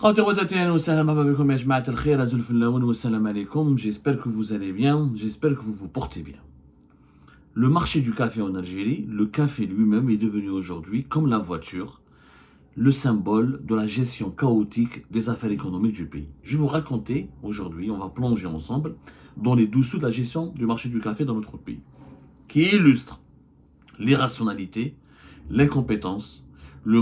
J'espère que vous allez bien, j'espère que vous vous portez bien. Le marché du café en Algérie, le café lui-même est devenu aujourd'hui, comme la voiture, le symbole de la gestion chaotique des affaires économiques du pays. Je vais vous raconter aujourd'hui, on va plonger ensemble dans les dessous de la gestion du marché du café dans notre pays, qui illustre l'irrationalité, l'incompétence, le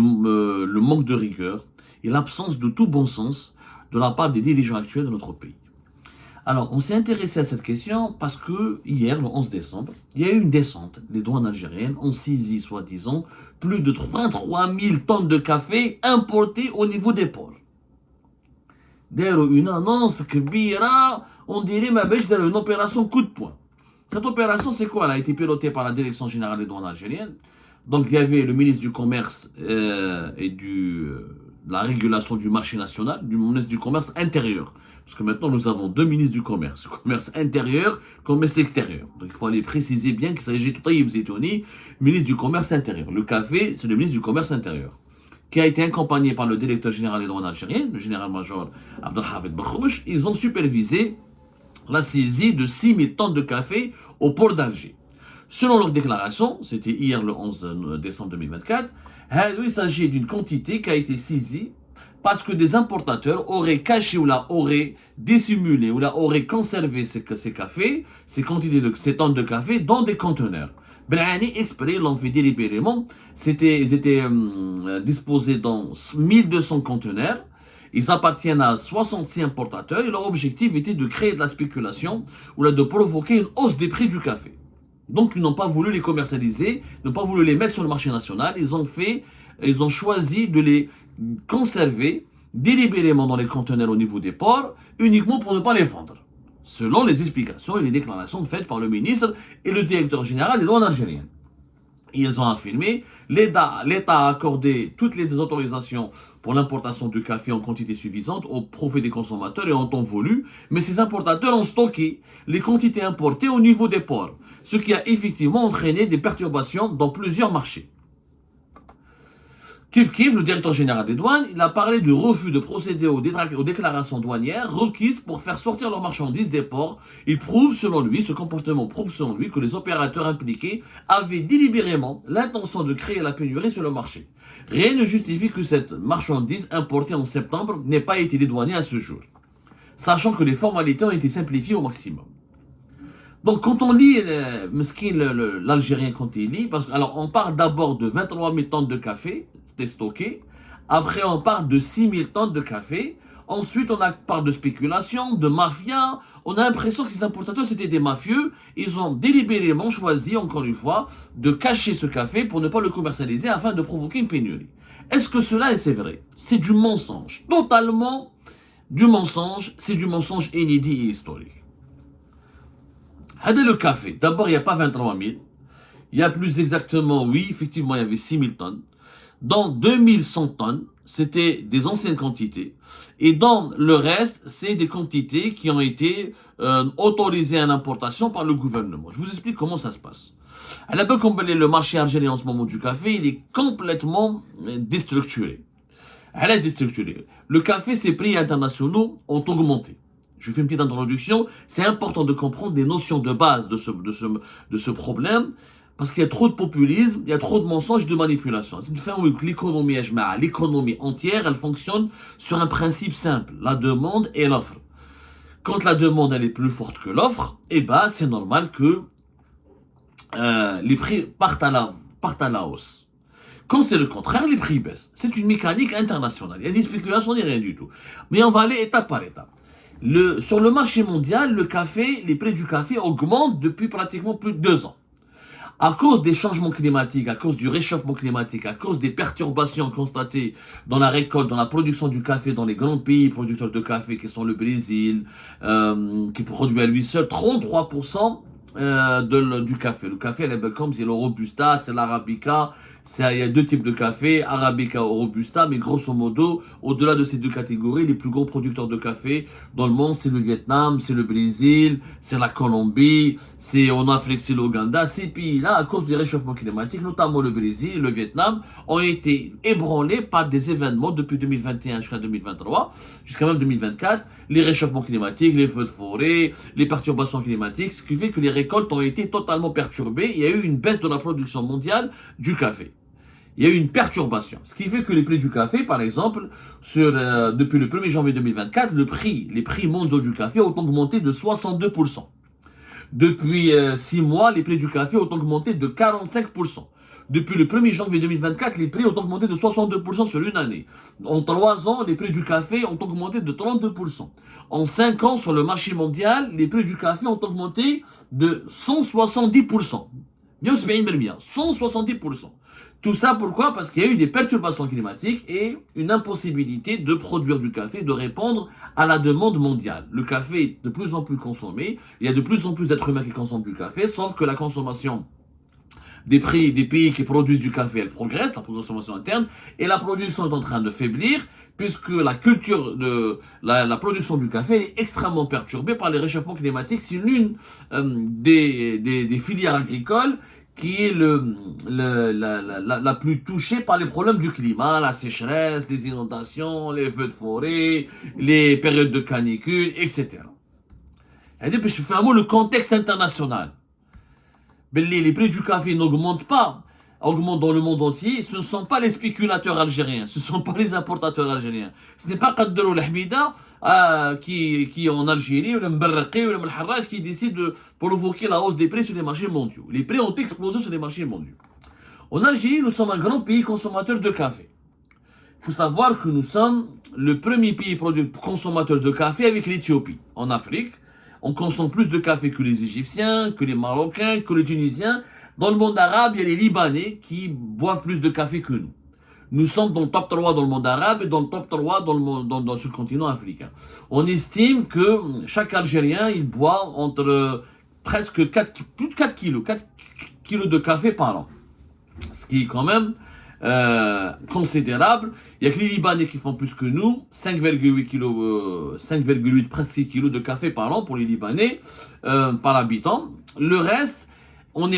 manque de rigueur et l'absence de tout bon sens de la part des dirigeants actuels de notre pays. Alors, on s'est intéressé à cette question parce que hier, le 11 décembre, il y a eu une descente. Les douanes algériennes ont saisi, soi-disant, plus de 23 000 tonnes de café importées au niveau des ports. D'ailleurs, une annonce kbira, on dirait ma bêche, une opération coup de poing. Cette opération, c'est quoi? Elle a été pilotée par la Direction générale des douanes algériennes. Donc, il y avait le ministre du Commerce et de la régulation du marché national, du ministre du Commerce intérieur. Parce que maintenant, nous avons deux ministres du Commerce. Commerce intérieur, commerce extérieur. Donc, il faut aller préciser bien qu'il s'agit de Taïb Zetouni, ministre du Commerce intérieur. Le café, c'est le ministre du Commerce intérieur, qui a été accompagné par le directeur général des douanes algériennes, le général-major Abdelhafid Bakhrouch. Ils ont supervisé la saisie de 6 000 tonnes de café au port d'Alger. Selon leur déclaration, c'était hier le 11 décembre 2024, il s'agit d'une quantité qui a été saisie parce que des importateurs auraient caché ou auraient dissimulé ou auraient conservé ces cafés, ces quantités ces tonnes de café dans des conteneurs. Brani exprès l'ont fait délibérément. Ils étaient disposés dans 1200 conteneurs. Ils appartiennent à 66 importateurs et leur objectif était de créer de la spéculation ou de provoquer une hausse des prix du café. Donc ils n'ont pas voulu les commercialiser, n'ont pas voulu les mettre sur le marché national. Ils ont choisi de les conserver délibérément dans les conteneurs au niveau des ports, uniquement pour ne pas les vendre, selon les explications et les déclarations faites par le ministre et le directeur général des douanes algériennes. Ils ont affirmé l'État a accordé toutes les autorisations pour l'importation de café en quantité suffisante au profit des consommateurs et en temps voulu, mais ces importateurs ont stocké les quantités importées au niveau des ports, ce qui a effectivement entraîné des perturbations dans plusieurs marchés. Kif, le directeur général des douanes, il a parlé du refus de procéder aux déclarations douanières requises pour faire sortir leurs marchandises des ports. Ce comportement prouve selon lui que les opérateurs impliqués avaient délibérément l'intention de créer la pénurie sur le marché. Rien ne justifie que cette marchandise importée en septembre n'ait pas été dédouanée à ce jour, sachant que les formalités ont été simplifiées au maximum. Donc quand on lit l'Algérien, quand il lit, alors on parle d'abord de 23 000 tonnes de café, c'était stocké, après on parle de 6 000 tonnes de café, ensuite on parle de spéculation, de mafia, on a l'impression que ces importateurs c'était des mafieux, ils ont délibérément choisi, encore une fois, de cacher ce café pour ne pas le commercialiser afin de provoquer une pénurie. Est-ce que cela c'est vrai? C'est du mensonge, totalement du mensonge, c'est du mensonge inédit et historique. Le café, d'abord il n'y a pas 23 000, il y a plus exactement, oui, effectivement il y avait 6 000 tonnes. Dans 2100 tonnes, c'était des anciennes quantités. Et dans le reste, c'est des quantités qui ont été autorisées à l'importation par le gouvernement. Je vous explique comment ça se passe. Le marché algérien en ce moment du café, il est complètement déstructuré. Le café, ses prix internationaux ont augmenté. Je fais une petite introduction. C'est important de comprendre des notions de base de ce problème, parce qu'il y a trop de populisme, il y a trop de mensonges, de manipulation. C'est une fin où l'économie entière, elle fonctionne sur un principe simple, la demande et l'offre. Quand la demande elle est plus forte que l'offre, c'est normal que les prix partent à la hausse. Quand c'est le contraire, les prix baissent. C'est une mécanique internationale. Il y a des spéculations, il n'y a rien du tout. Mais on va aller étape par étape. Sur le marché mondial, les prix du café augmentent depuis pratiquement plus de 2 ans. À cause des changements climatiques, à cause du réchauffement climatique, à cause des perturbations constatées dans la récolte, dans la production du café, dans les grands pays producteurs de café qui sont le Brésil, qui produit à lui seul 33% du café. Le café, c'est le Robusta, c'est l'Arabica, Il y a deux types de café, Arabica ou Robusta, mais grosso modo, au-delà de ces deux catégories, les plus gros producteurs de café dans le monde, c'est le Vietnam, c'est le Brésil, c'est la Colombie, c'est en Afrique, c'est l'Ouganda. Ces pays-là, à cause du réchauffement climatique, notamment le Brésil et le Vietnam, ont été ébranlés par des événements depuis 2021 jusqu'à 2023, jusqu'à même 2024, les réchauffements climatiques, les feux de forêt, les perturbations climatiques, ce qui fait que les récoltes ont été totalement perturbées. Il y a eu une baisse de la production mondiale du café. Il y a eu une perturbation. Ce qui fait que les prix du café, par exemple, depuis le 1er janvier 2024, les prix mondiaux du café ont augmenté de 62%. Depuis 6 mois, les prix du café ont augmenté de 45%. Depuis le 1er janvier 2024, les prix ont augmenté de 62% sur une année. En 3 ans, les prix du café ont augmenté de 32%. En 5 ans, sur le marché mondial, les prix du café ont augmenté de 170%. 170%. Tout ça pourquoi? Parce qu'il y a eu des perturbations climatiques et une impossibilité de produire du café, de répondre à la demande mondiale. Le café est de plus en plus consommé, il y a de plus en plus d'êtres humains qui consomment du café, sauf que la consommation des pays qui produisent du café, elle progresse, la consommation interne, et la production est en train de faiblir, puisque la culture de la production du café est extrêmement perturbée par les réchauffements climatiques. C'est l'une des filières agricoles qui est la plus touchée par les problèmes du climat, la sécheresse, les inondations, les feux de forêt, les périodes de canicule, etc. C'est-à-dire, je fais un mot, le contexte international. Les prix du café n'augmentent pas, augmentent dans le monde entier. Ce ne sont pas les spéculateurs algériens, ce ne sont pas les importateurs algériens. Ce n'est pas Qadr el Hamida qui est en Algérie, ou le Mbarraqi, ou le Malharraj qui décide de provoquer la hausse des prix sur les marchés mondiaux. Les prix ont explosé sur les marchés mondiaux. En Algérie, nous sommes un grand pays consommateur de café. Il faut savoir que nous sommes le premier pays consommateur de café avec l'Éthiopie, en Afrique. On consomme plus de café que les Égyptiens, que les Marocains, que les Tunisiens. Dans le monde arabe, il y a les Libanais qui boivent plus de café que nous. Nous sommes dans le top 3 dans le monde arabe et dans le top 3 sur le continent africain. On estime que chaque Algérien, il boit entre presque plus de 4 kilos, 4 kilos de café par an. Ce qui est quand même considérable. Il n'y a que les Libanais qui font plus que nous, 5,8 kg, 5,8 presque 6 kg de café par an pour les Libanais par habitant. Le reste, on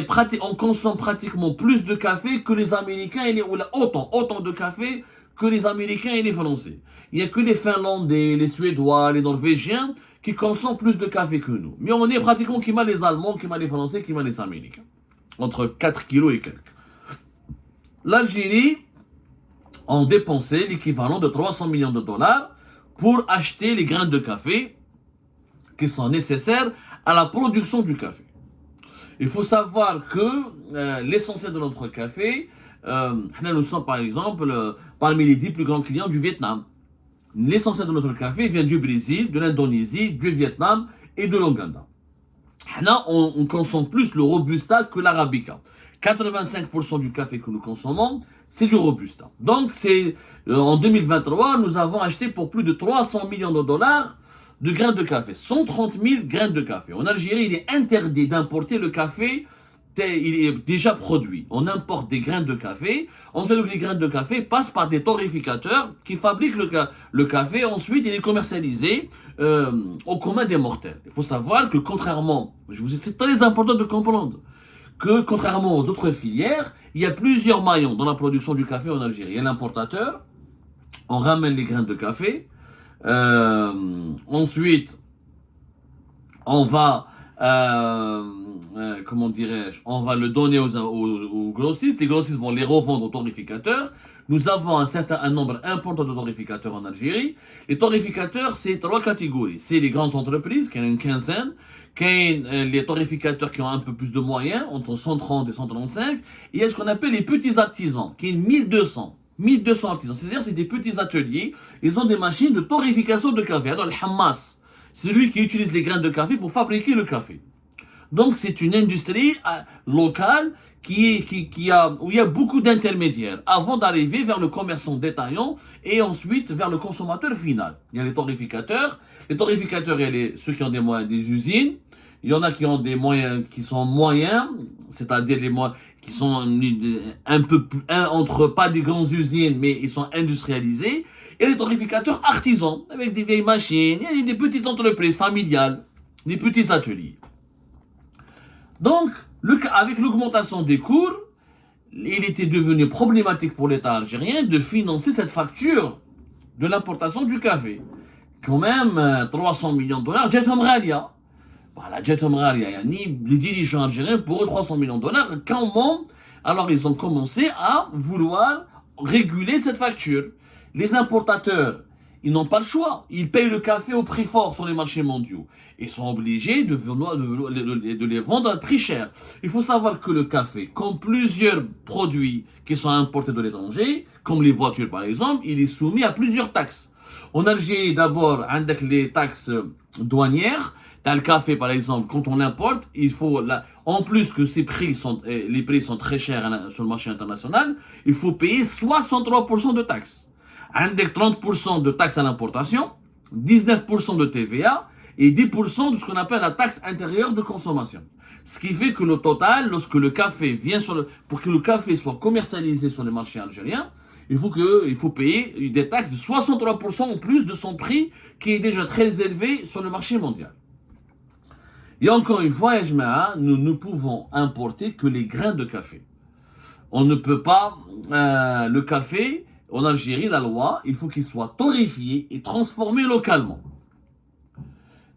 consomme pratiquement plus de café que les Américains et autant de café que les Américains et les Français. Il n'y a que les Finlandais, les Suédois, les Norvégiens qui consomment plus de café que nous. Mais on est pratiquement qui m'a les Allemands, qui m'a les Français, qui m'a les Américains. Entre 4 kilos et quelques. L'Algérie ont dépensé l'équivalent de 300 millions de dollars pour acheter les grains de café qui sont nécessaires à la production du café. Il faut savoir que l'essentiel de notre café, nous sommes par exemple parmi les 10 plus grands clients du Vietnam. L'essentiel de notre café vient du Brésil, de l'Indonésie, du Vietnam et de l'Ouganda. On consomme plus le Robusta que l'Arabica. 85% du café que nous consommons, c'est du Robusta. Donc, en 2023, nous avons acheté pour plus de 300 millions de dollars de grains de café. 130 000 grains de café. En Algérie, il est interdit d'importer le café, il est déjà produit. On importe des grains de café. Ensuite, les grains de café passent par des torréficateurs qui fabriquent le café. Ensuite, il est commercialisé au commun des mortels. Il faut savoir que contrairement, c'est très important de comprendre, que contrairement aux autres filières, il y a plusieurs maillons dans la production du café en Algérie. Il y a l'importateur, on ramène les grains de café, ensuite on va, on va le donner aux grossistes, les grossistes vont les revendre aux torréficateurs. Nous avons un nombre important de torréficateurs en Algérie. Les torréficateurs, c'est 3 catégories. C'est les grandes entreprises, qui en ont une quinzaine, les torréficateurs qui ont un peu plus de moyens, entre 130 et 135, et il y a ce qu'on appelle les petits artisans, qui est 1200 artisans, c'est-à-dire c'est des petits ateliers, ils ont des machines de torréfication de café. Alors le Hamas, c'est celui qui utilise les grains de café pour fabriquer le café. Donc c'est une industrie locale où il y a beaucoup d'intermédiaires avant d'arriver vers le commerçant détaillant et ensuite vers le consommateur final. Il y a les torréficateurs, il y a ceux qui ont des moyens, des usines. Il y en a qui ont des moyens qui sont moyens, c'est-à-dire qui sont entre pas des grandes usines, mais ils sont industrialisés, et les torréficateurs artisans, avec des vieilles machines, et des petites entreprises familiales, des petits ateliers. Donc, avec l'augmentation des cours, il était devenu problématique pour l'État algérien de financer cette facture de l'importation du café. Quand même, 300 millions de dollars, Jetom Ghalia. Voilà, Jetom Ghalia, ni les dirigeants algériens, pour eux, 300 millions de dollars, comment? Alors, ils ont commencé à vouloir réguler cette facture. Les importateurs, ils n'ont pas le choix. Ils payent le café au prix fort sur les marchés mondiaux. Ils sont obligés de les vendre à prix cher. Il faut savoir que le café, comme plusieurs produits qui sont importés de l'étranger, comme les voitures par exemple, il est soumis à plusieurs taxes. En Algérie, d'abord, avec les taxes douanières, t'as le café par exemple, quand on l'importe, il faut, en plus que les prix sont très chers sur le marché international, il faut payer 63% de taxes. Avec 30% de taxes à l'importation, 19% de TVA et 10% de ce qu'on appelle la taxe intérieure de consommation. Ce qui fait que le total, lorsque le café pour que le café soit commercialisé sur les marchés algériens, il faut payer des taxes de 63% en plus de son prix qui est déjà très élevé sur le marché mondial. Et encore une fois, nous ne pouvons importer que les grains de café. On ne peut pas, le café, en Algérie, la loi, il faut qu'il soit torréfié et transformé localement.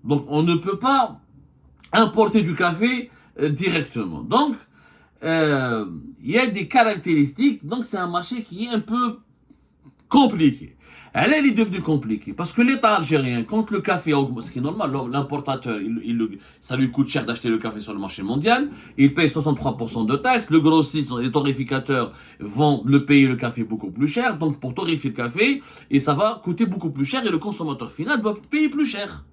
Donc, on ne peut pas importer du café directement. Donc, il y a des caractéristiques. Donc, c'est un marché qui est un peu compliqué. Elle est devenue compliquée parce que l'État algérien, quand le café augmente, ce qui est normal, l'importateur, ça lui coûte cher d'acheter le café sur le marché mondial, il paye 63% de taxes, le grossiste, les torréficateurs vont le payer le café beaucoup plus cher, donc pour torréfier le café, et ça va coûter beaucoup plus cher et le consommateur final doit payer plus cher.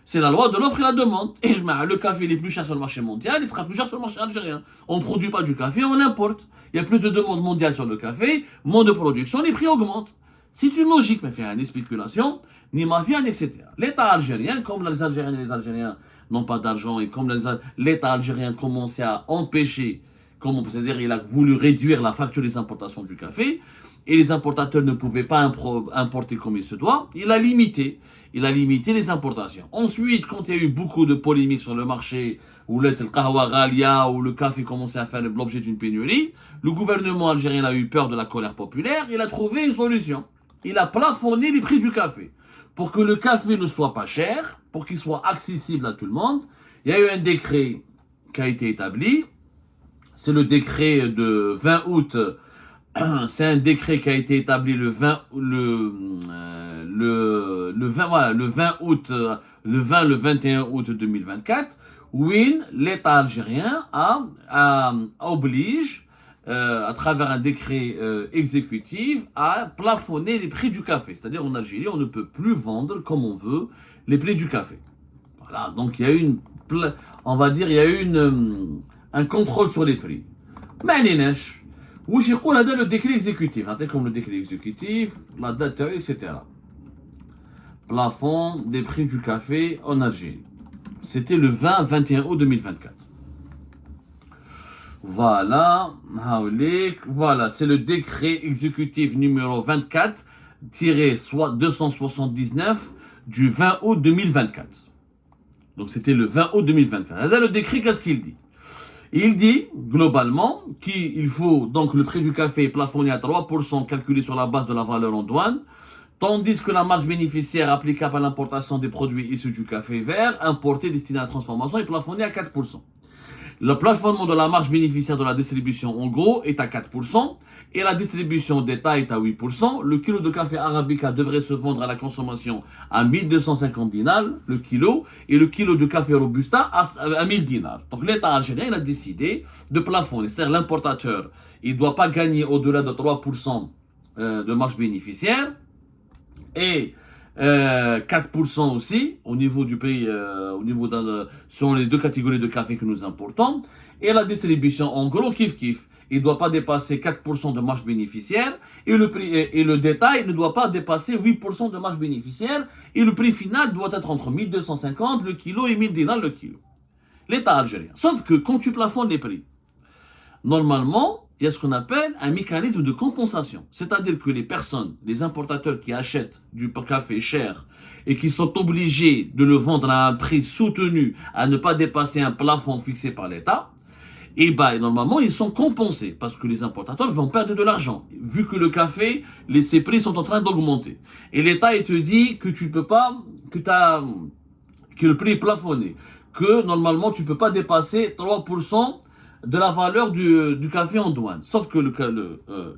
C'est la loi de l'offre et la demande. Et le café il est plus cher sur le marché mondial, il sera plus cher sur le marché algérien. On ne produit pas du café, on l'importe. Il y a plus de demande mondiale sur le café, moins de production, les prix augmentent. C'est une logique, mais il ni spéculation, ni mafia, etc. L'État algérien, comme les Algériens et les Algériens n'ont pas d'argent, et comme l'État algérien commençait à empêcher, c'est-à-dire il a voulu réduire la facture des importations du café, et les importateurs ne pouvaient pas importer comme il se doit, il a limité les importations. Ensuite, quand il y a eu beaucoup de polémiques sur le marché, où le qahwa ghalia, où le café commençait à faire l'objet d'une pénurie, le gouvernement algérien a eu peur de la colère populaire, il a trouvé une solution. Il a plafonné les prix du café. Pour que le café ne soit pas cher, pour qu'il soit accessible à tout le monde, il y a eu un décret qui a été établi. C'est le décret de 20 août. C'est un décret qui a été établi le 20 août, le 21 août 2024, où l'État algérien oblige à travers un décret exécutif, à plafonner les prix du café. C'est-à-dire en Algérie, on ne peut plus vendre comme on veut les prix du café. Voilà, donc il y a eu un contrôle sur les prix. Mais où j'ai le décret exécutif, comme le décret exécutif, la date, etc. Plafond des prix du café en Algérie. C'était le 20-21 août 2024. Voilà, c'est le décret exécutif numéro 24-279 du 20 août 2024. Donc c'était le 20 août 2024. Là, le décret, qu'est-ce qu'il dit? Il dit, globalement, qu'il faut, donc le prix du café est plafonné à 3% calculé sur la base de la valeur en douane, tandis que la marge bénéficiaire applicable à l'importation des produits issus du café vert, importé, destiné à la transformation, est plafonné à 4%. Le plafonnement de la marge bénéficiaire de la distribution, en gros, est à 4%, et la distribution d'État est à 8%. Le kilo de café arabica devrait se vendre à la consommation à 1250 dinars, le kilo, et le kilo de café robusta à 1000 dinars. Donc l'État algérien il a décidé de plafonner, c'est-à-dire l'importateur, il ne doit pas gagner au-delà de 3% de marge bénéficiaire, et 4% aussi au niveau du prix, selon les deux catégories de café que nous importons, et la distribution en gros kiff, il ne doit pas dépasser 4% de marge bénéficiaire, et le détail ne doit pas dépasser 8% de marge bénéficiaire, et le prix final doit être entre 1250 le kilo et 1000 dinars le kilo. L'État algérien. Sauf que quand tu plafonnes les prix normalement, il y a ce qu'on appelle un mécanisme de compensation. C'est-à-dire que les personnes, les importateurs qui achètent du café cher et qui sont obligés de le vendre à un prix soutenu, à ne pas dépasser un plafond fixé par l'État, et ben normalement ils sont compensés parce que les importateurs vont perdre de l'argent vu que le café, ses prix sont en train d'augmenter. Et l'État il te dit que tu peux pas, que le prix est plafonné, que normalement tu peux pas dépasser 3% de la valeur du café en douane. Sauf que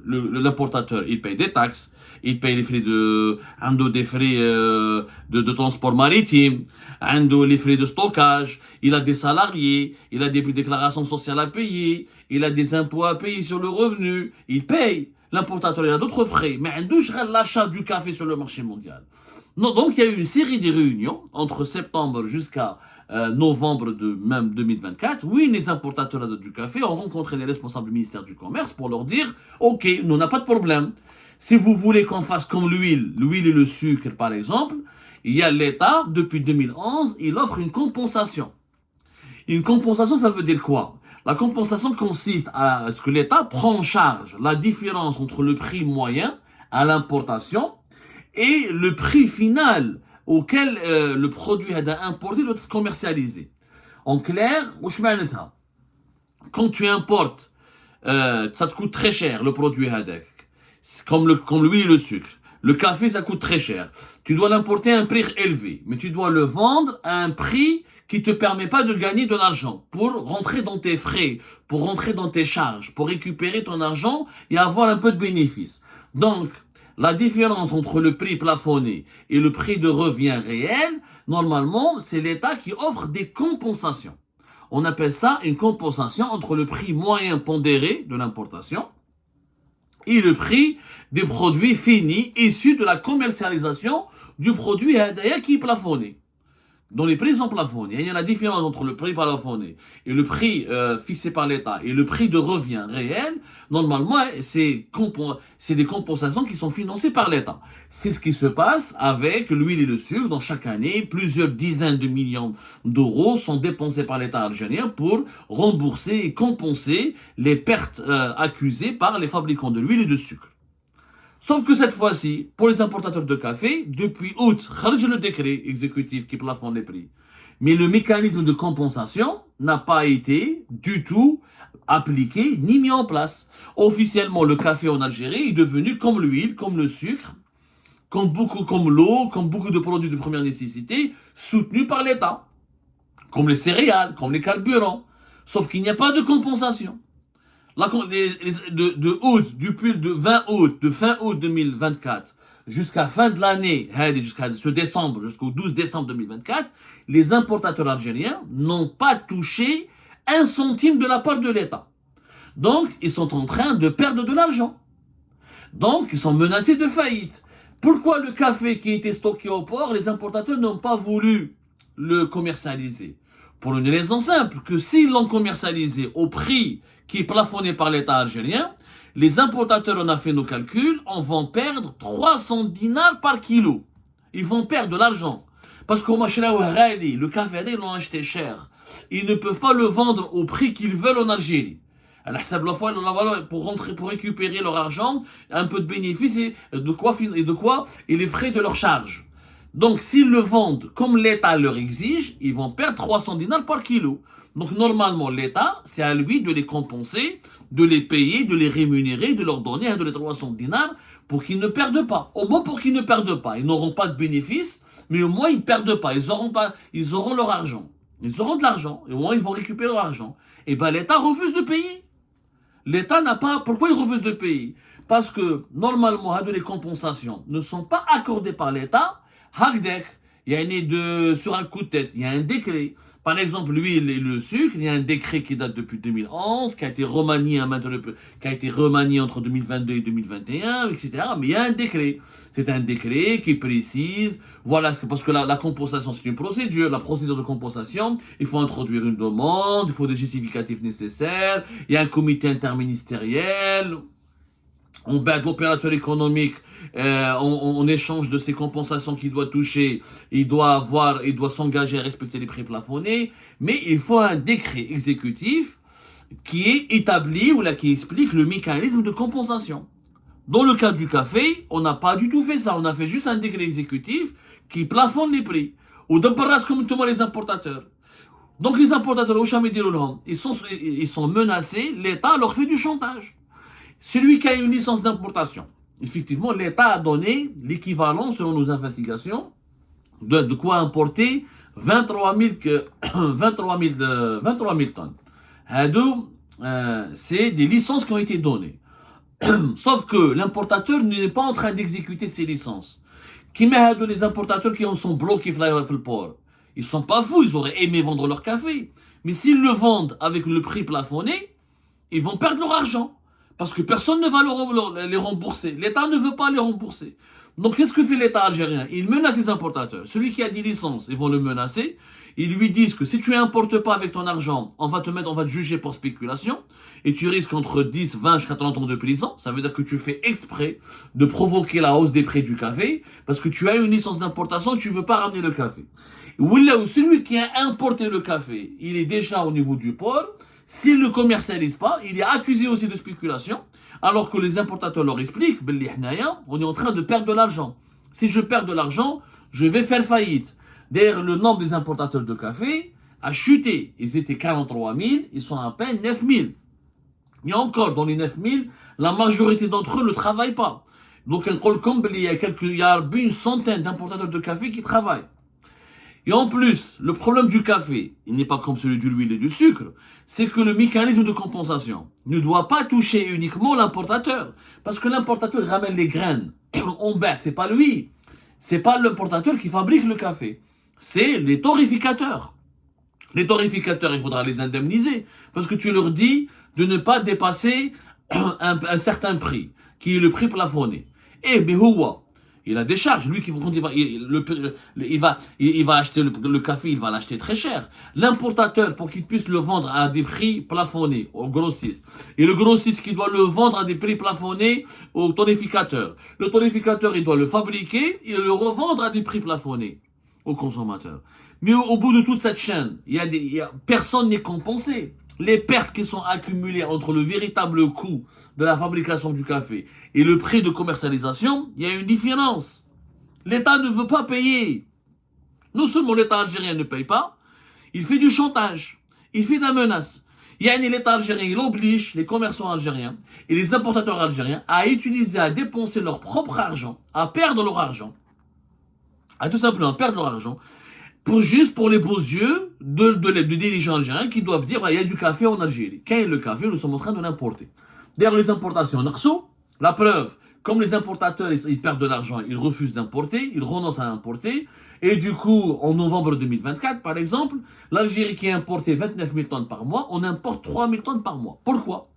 l'importateur, il paye des taxes, il paye les frais des frais de transport maritime, les frais de stockage, il a des salariés, il a des déclarations sociales à payer, il a des impôts à payer sur le revenu, il paye. L'importateur, il a d'autres frais, mais l'achat du café sur le marché mondial. Non, donc il y a eu une série de réunions entre septembre jusqu'à novembre de même 2024. Oui, les importateurs du café ont rencontré les responsables du ministère du Commerce pour leur dire « Ok, nous on n'a pas de problème. Si vous voulez qu'on fasse comme l'huile et le sucre par exemple, il y a l'État, depuis 2011, il offre une compensation. Une compensation, ça veut dire quoi? La compensation consiste à ce que l'État prend en charge la différence entre le prix moyen à l'importation et le prix final auquel le produit importé doit être commercialisé. En clair, quand tu importes, ça te coûte très cher le produit comme l'huile et le sucre. Le café, ça coûte très cher. Tu dois l'importer à un prix élevé, mais tu dois le vendre à un prix qui te permet pas de gagner de l'argent pour rentrer dans tes frais, pour rentrer dans tes charges, pour récupérer ton argent et avoir un peu de bénéfice. Donc, la différence entre le prix plafonné et le prix de revient réel, normalement, c'est l'État qui offre des compensations. On appelle ça une compensation entre le prix moyen pondéré de l'importation et le prix des produits finis issus de la commercialisation du produit qui est plafonné. Dont les prix sont plafonnés. Il y a la différence entre le prix plafonné et le prix fixé par l'État et le prix de revient réel. Normalement, c'est des compensations qui sont financées par l'État. C'est ce qui se passe avec l'huile et le sucre. Dans chaque année, plusieurs dizaines de millions d'euros sont dépensés par l'État algérien pour rembourser et compenser les pertes accusées par les fabricants de l'huile et de sucre. Sauf que cette fois-ci, pour les importateurs de café, depuis août, le décret exécutif qui plafonne les prix. Mais le mécanisme de compensation n'a pas été du tout appliqué ni mis en place. Officiellement, le café en Algérie est devenu comme l'huile, comme le sucre, comme l'eau, comme beaucoup de produits de première nécessité, soutenus par l'État. Comme les céréales, comme les carburants. Sauf qu'il n'y a pas de compensation. De fin août 2024 jusqu'à fin de l'année, jusqu'au 12 décembre 2024, les importateurs algériens n'ont pas touché un centime de la part de l'État. Donc, ils sont en train de perdre de l'argent. Donc, ils sont menacés de faillite. Pourquoi le café qui était stocké au port, les importateurs n'ont pas voulu le commercialiser? Pour une raison simple, que s'ils l'ont commercialisé au prix qui est plafonné par l'État algérien, les importateurs, on a fait nos calculs, on va perdre 300 dinars par kilo. Ils vont perdre de l'argent. Parce qu'au le café, ils l'ont acheté cher. Ils ne peuvent pas le vendre au prix qu'ils veulent en Algérie. Pour récupérer leur argent, un peu de bénéfice et les frais de leur charge. Donc, s'ils le vendent comme l'État leur exige, ils vont perdre 300 dinars par kilo. Donc, normalement, l'État, c'est à lui de les compenser, de les payer, de les rémunérer, de leur donner de les 300 dinars pour qu'ils ne perdent pas. Au moins pour qu'ils ne perdent pas. Ils n'auront pas de bénéfice, mais au moins ils ne perdent pas. Ils auront leur argent. Ils auront de l'argent. Et au moins, ils vont récupérer leur argent. Et bien, l'État refuse de payer. L'État n'a pas... Pourquoi il refuse de payer? Parce que, normalement, les compensations ne sont pas accordées par l'État. Il y a sur un coup de tête, il y a un décret. Par exemple, l'huile et le sucre, il y a un décret qui date depuis 2011, qui a été remanié entre 2022 et 2021, etc. Mais il y a un décret. C'est un décret qui précise, voilà, parce que la compensation, c'est une procédure. La procédure de compensation, il faut introduire une demande, il faut des justificatifs nécessaires, il y a un comité interministériel, on bat l'opérateur économique en échange de ces compensations qu'il doit toucher, il doit s'engager à respecter les prix plafonnés, mais il faut un décret exécutif qui est établi ou là qui explique le mécanisme de compensation. Dans le cas du café, on n'a pas du tout fait ça. On a fait juste un décret exécutif qui plafonne les prix. Ou d'abord, comme tout les importateurs. Donc les importateurs, ils sont menacés, l'État leur fait du chantage. Celui qui a une licence d'importation, effectivement, l'État a donné l'équivalent, selon nos investigations, de quoi importer 23 000 tonnes. C'est des licences qui ont été données. Sauf que l'importateur n'est pas en train d'exécuter ses licences. Qui met les importateurs qui en sont bloqués dans le port. Ils sont pas fous, ils auraient aimé vendre leur café. Mais s'ils le vendent avec le prix plafonné, ils vont perdre leur argent. Parce que personne ne va les rembourser. L'État ne veut pas les rembourser. Donc qu'est-ce que fait l'État algérien? Il menace les importateurs. Celui qui a des licences, ils vont le menacer. Ils lui disent que si tu n'importes pas avec ton argent, on va te juger pour spéculation. Et tu risques entre 10, 20 jusqu'à 30 ans de prison. Ça veut dire que tu fais exprès de provoquer la hausse des prix du café. Parce que tu as une licence d'importation et tu ne veux pas ramener le café. Ou là où celui qui a importé le café, il est déjà au niveau du port. S'il ne le commercialise pas, il est accusé aussi de spéculation, alors que les importateurs leur expliquent, on est en train de perdre de l'argent. Si je perds de l'argent, je vais faire faillite. D'ailleurs, le nombre des importateurs de café a chuté. Ils étaient 43 000, ils sont à peine 9 000. Et encore, dans les 9 000, la majorité d'entre eux ne travaillent pas. Donc, il y a une centaine d'importateurs de café qui travaillent. Et en plus, le problème du café, il n'est pas comme celui de l'huile et du sucre, c'est que le mécanisme de compensation ne doit pas toucher uniquement l'importateur. Parce que l'importateur ramène les graines. C'est pas lui. C'est pas l'importateur qui fabrique le café. C'est les torréficateurs. Les torréficateurs, il faudra les indemniser. Parce que tu leur dis de ne pas dépasser un certain prix, qui est le prix plafonné. Et Behoua, il a des charges. Lui, quand il va acheter le café, il va l'acheter très cher. L'importateur, pour qu'il puisse le vendre à des prix plafonnés au grossiste. Et le grossiste qui doit le vendre à des prix plafonnés au tonificateur. Le tonificateur, il doit le fabriquer et le revendre à des prix plafonnés au consommateur. Mais au bout de toute cette chaîne, personne n'est compensé. Les pertes qui sont accumulées entre le véritable coût de la fabrication du café et le prix de commercialisation, il y a une différence. L'État ne veut pas payer. Non seulement l'État algérien ne paye pas, il fait du chantage, il fait de la menace. L'État algérien, il oblige les commerçants algériens et les importateurs algériens à utiliser, à dépenser leur propre argent, à perdre leur argent, à tout simplement perdre leur argent, juste pour les beaux yeux de dirigeants algériens qui doivent dire il y a du café en Algérie. Quand il y a le café, nous sommes en train de l'importer. D'ailleurs, les importations, la preuve, comme les importateurs ils perdent de l'argent, ils refusent d'importer, ils renoncent à importer. Et du coup, en novembre 2024, par exemple, l'Algérie qui a importé 29 000 tonnes par mois, on importe 3 000 tonnes par mois. Pourquoi?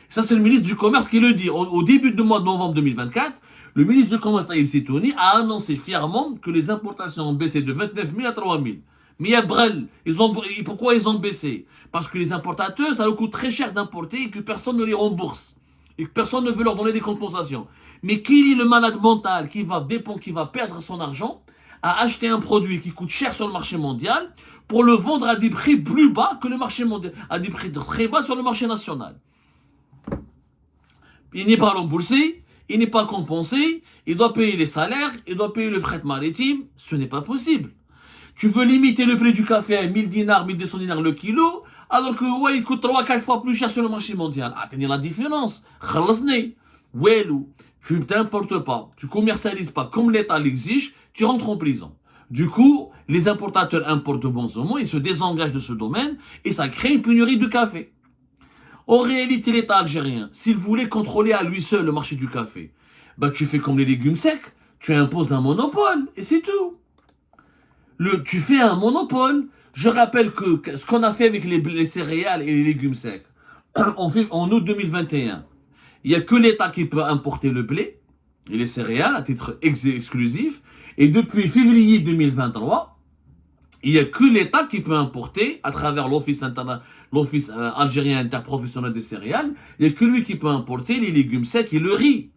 Ça, c'est le ministre du Commerce qui le dit. Au début du mois de novembre 2024, le ministre du Commerce Taïb Sitouni a annoncé fièrement que les importations ont baissé de 29 000 à 3 000. Mais il y a Brel. Pourquoi ils ont baissé? Parce que les importateurs, ça leur coûte très cher d'importer et que personne ne les rembourse. Et que personne ne veut leur donner des compensations. Mais qui est le malade mental qui va perdre son argent à acheter un produit qui coûte cher sur le marché mondial pour le vendre à des prix plus bas que le marché mondial, à des prix très bas sur le marché national? Il n'est pas remboursé, il n'est pas compensé, il doit payer les salaires, il doit payer le fret maritime. Ce n'est pas possible. Tu veux limiter le prix du café à 1000 dinars, 1200 dinars le kilo, alors que il coûte 3-4 fois plus cher sur le marché mondial. Tenez la différence. Tu ne t'importes pas, tu ne commercialises pas comme l'État l'exige, tu rentres en prison. Du coup, les importateurs importent de bons moments, ils se désengagent de ce domaine et ça crée une pénurie de café. En réalité, l'État algérien, s'il voulait contrôler à lui seul le marché du café, tu fais comme les légumes secs, tu imposes un monopole, et c'est tout. Tu fais un monopole. Je rappelle que ce qu'on a fait avec les céréales et les légumes secs, en août 2021, il n'y a que l'État qui peut importer le blé et les céréales à titre exclusif, et depuis février 2023, il n'y a que l'État qui peut importer, à travers l'Office algérien interprofessionnel des céréales, il n'y a que lui qui peut importer les légumes secs et le riz.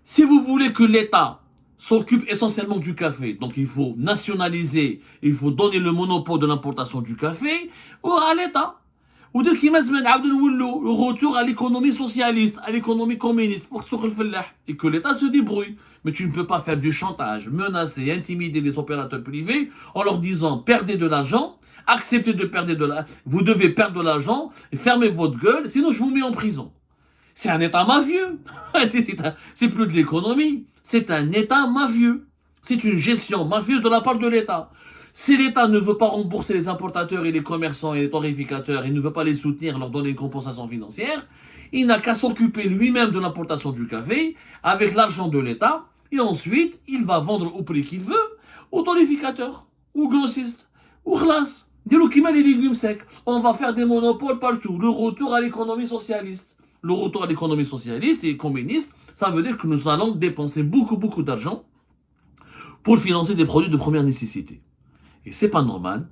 Si vous voulez que l'État s'occupe essentiellement du café, donc il faut nationaliser, il faut donner le monopole de l'importation du café à l'État. ودير كيما زمان نعاودو نولو retour à l'économie socialiste, à l'économie communiste pour سوق الفلاح et que l'État se débrouille. Mais tu ne peux pas faire du chantage, menacer, intimider les opérateurs privés en leur disant perdez de l'argent, acceptez de perdre de l'argent, vous devez perdre de l'argent, et fermez votre gueule, sinon je vous mets en prison. C'est un État mafieux. C'est plus de l'économie, c'est un État mafieux. C'est une gestion mafieuse de la part de l'État. Si l'État ne veut pas rembourser les importateurs et les commerçants et les torréficateurs, il ne veut pas les soutenir, leur donner une compensation financière, il n'a qu'à s'occuper lui-même de l'importation du café avec l'argent de l'État et ensuite il va vendre au prix qu'il veut aux torréficateurs, aux grossistes, aux khlas. Dis-le qui met les légumes secs. On va faire des monopoles partout. Le retour à l'économie socialiste. Le retour à l'économie socialiste et communiste, ça veut dire que nous allons dépenser beaucoup d'argent pour financer des produits de première nécessité. Et c'est pas normal,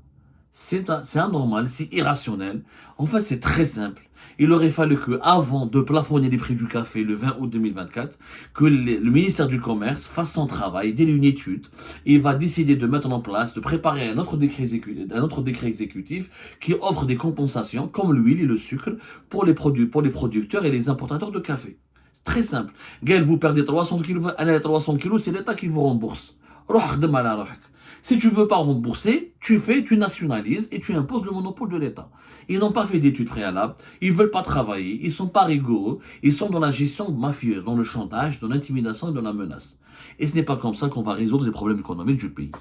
c'est anormal, c'est irrationnel. En fait, c'est très simple. Il aurait fallu que, avant de plafonner les prix du café le 20 août 2024, que le ministère du Commerce fasse son travail, dès une étude, et va décider de mettre en place, de préparer un autre décret exécutif qui offre des compensations, comme l'huile et le sucre, pour les producteurs et les importateurs de café. C'est très simple. Gaël, vous perdez 300 kilos, 300 kilos, c'est l'État qui vous rembourse. Si tu ne veux pas rembourser, tu nationalises et tu imposes le monopole de l'État. Ils n'ont pas fait d'études préalables, ils ne veulent pas travailler, ils ne sont pas rigoureux, ils sont dans la gestion mafieuse, dans le chantage, dans l'intimidation et dans la menace. Et ce n'est pas comme ça qu'on va résoudre les problèmes économiques du pays.